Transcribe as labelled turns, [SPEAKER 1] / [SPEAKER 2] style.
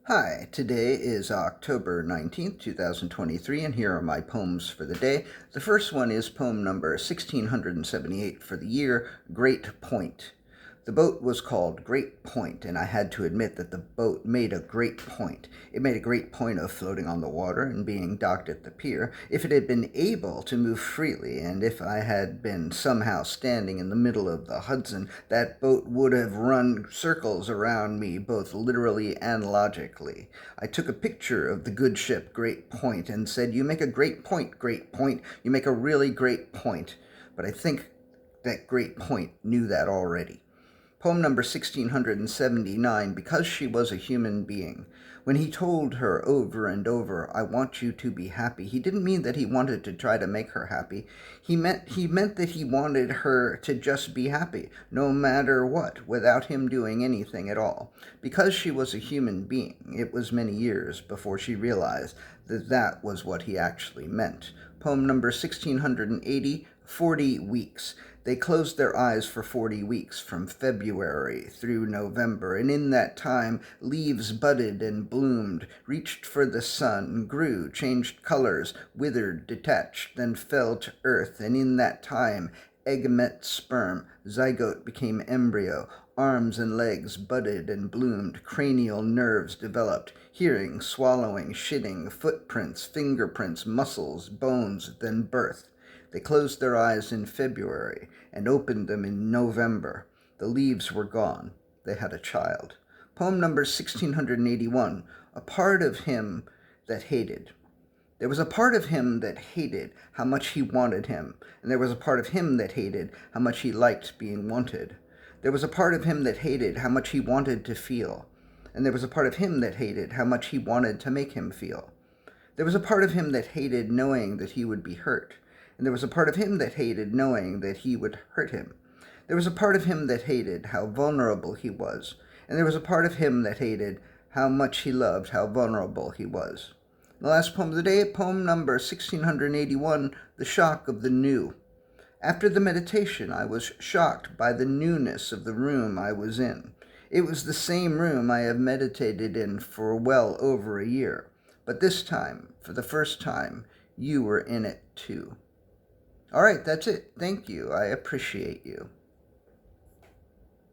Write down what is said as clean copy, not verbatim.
[SPEAKER 1] Hi, today is October 19th, 2023, and here are my poems for the day. The first one is poem number 1678 for the year, Great Point. The boat was called Great Point, and I had to admit that the boat made a great point. It made a great point of floating on the water and being docked at the pier. If it had been able to move freely, and if I had been somehow standing in the middle of the Hudson, that boat would have run circles around me, both literally and logically. I took a picture of the good ship Great Point and said, "You make a great point, Great Point. You make a really great point." But I think that Great Point knew that already. Poem number 1679, Because She Was a Human Being. When he told her over and over, "I want you to be happy," he didn't mean that he wanted to try to make her happy. He meant that he wanted her to just be happy, no matter what, without him doing anything at all. Because she was a human being, it was many years before she realized that that was what he actually meant. Poem number 1680, 40 weeks. They closed their eyes for 40 weeks, from February through November, and in that time leaves budded and bloomed, reached for the sun, grew, changed colors, withered, detached, then fell to earth, and in that time egg met sperm, zygote became embryo, arms and legs budded and bloomed, cranial nerves developed, hearing, swallowing, shitting, footprints, fingerprints, muscles, bones, then birth. They closed their eyes in February and opened them in November. The leaves were gone. They had a child. Poem number 1681, A Part of Him That Hated. There was a part of him that hated how much he wanted him, and there was a part of him that hated how much he liked being wanted. There was a part of him that hated how much he wanted to feel, and there was a part of him that hated how much he wanted to make him feel. There was a part of him that hated knowing that he would be hurt, and there was a part of him that hated knowing that he would hurt him. There was a part of him that hated how vulnerable he was, and there was a part of him that hated how much he loved how vulnerable he was. The last poem of the day, poem number 1681, The Shock of the New. After the meditation, I was shocked by the newness of the room I was in. It was the same room I have meditated in for well over a year, but this time, for the first time, you were in it too. All right, that's it. Thank you. I appreciate you.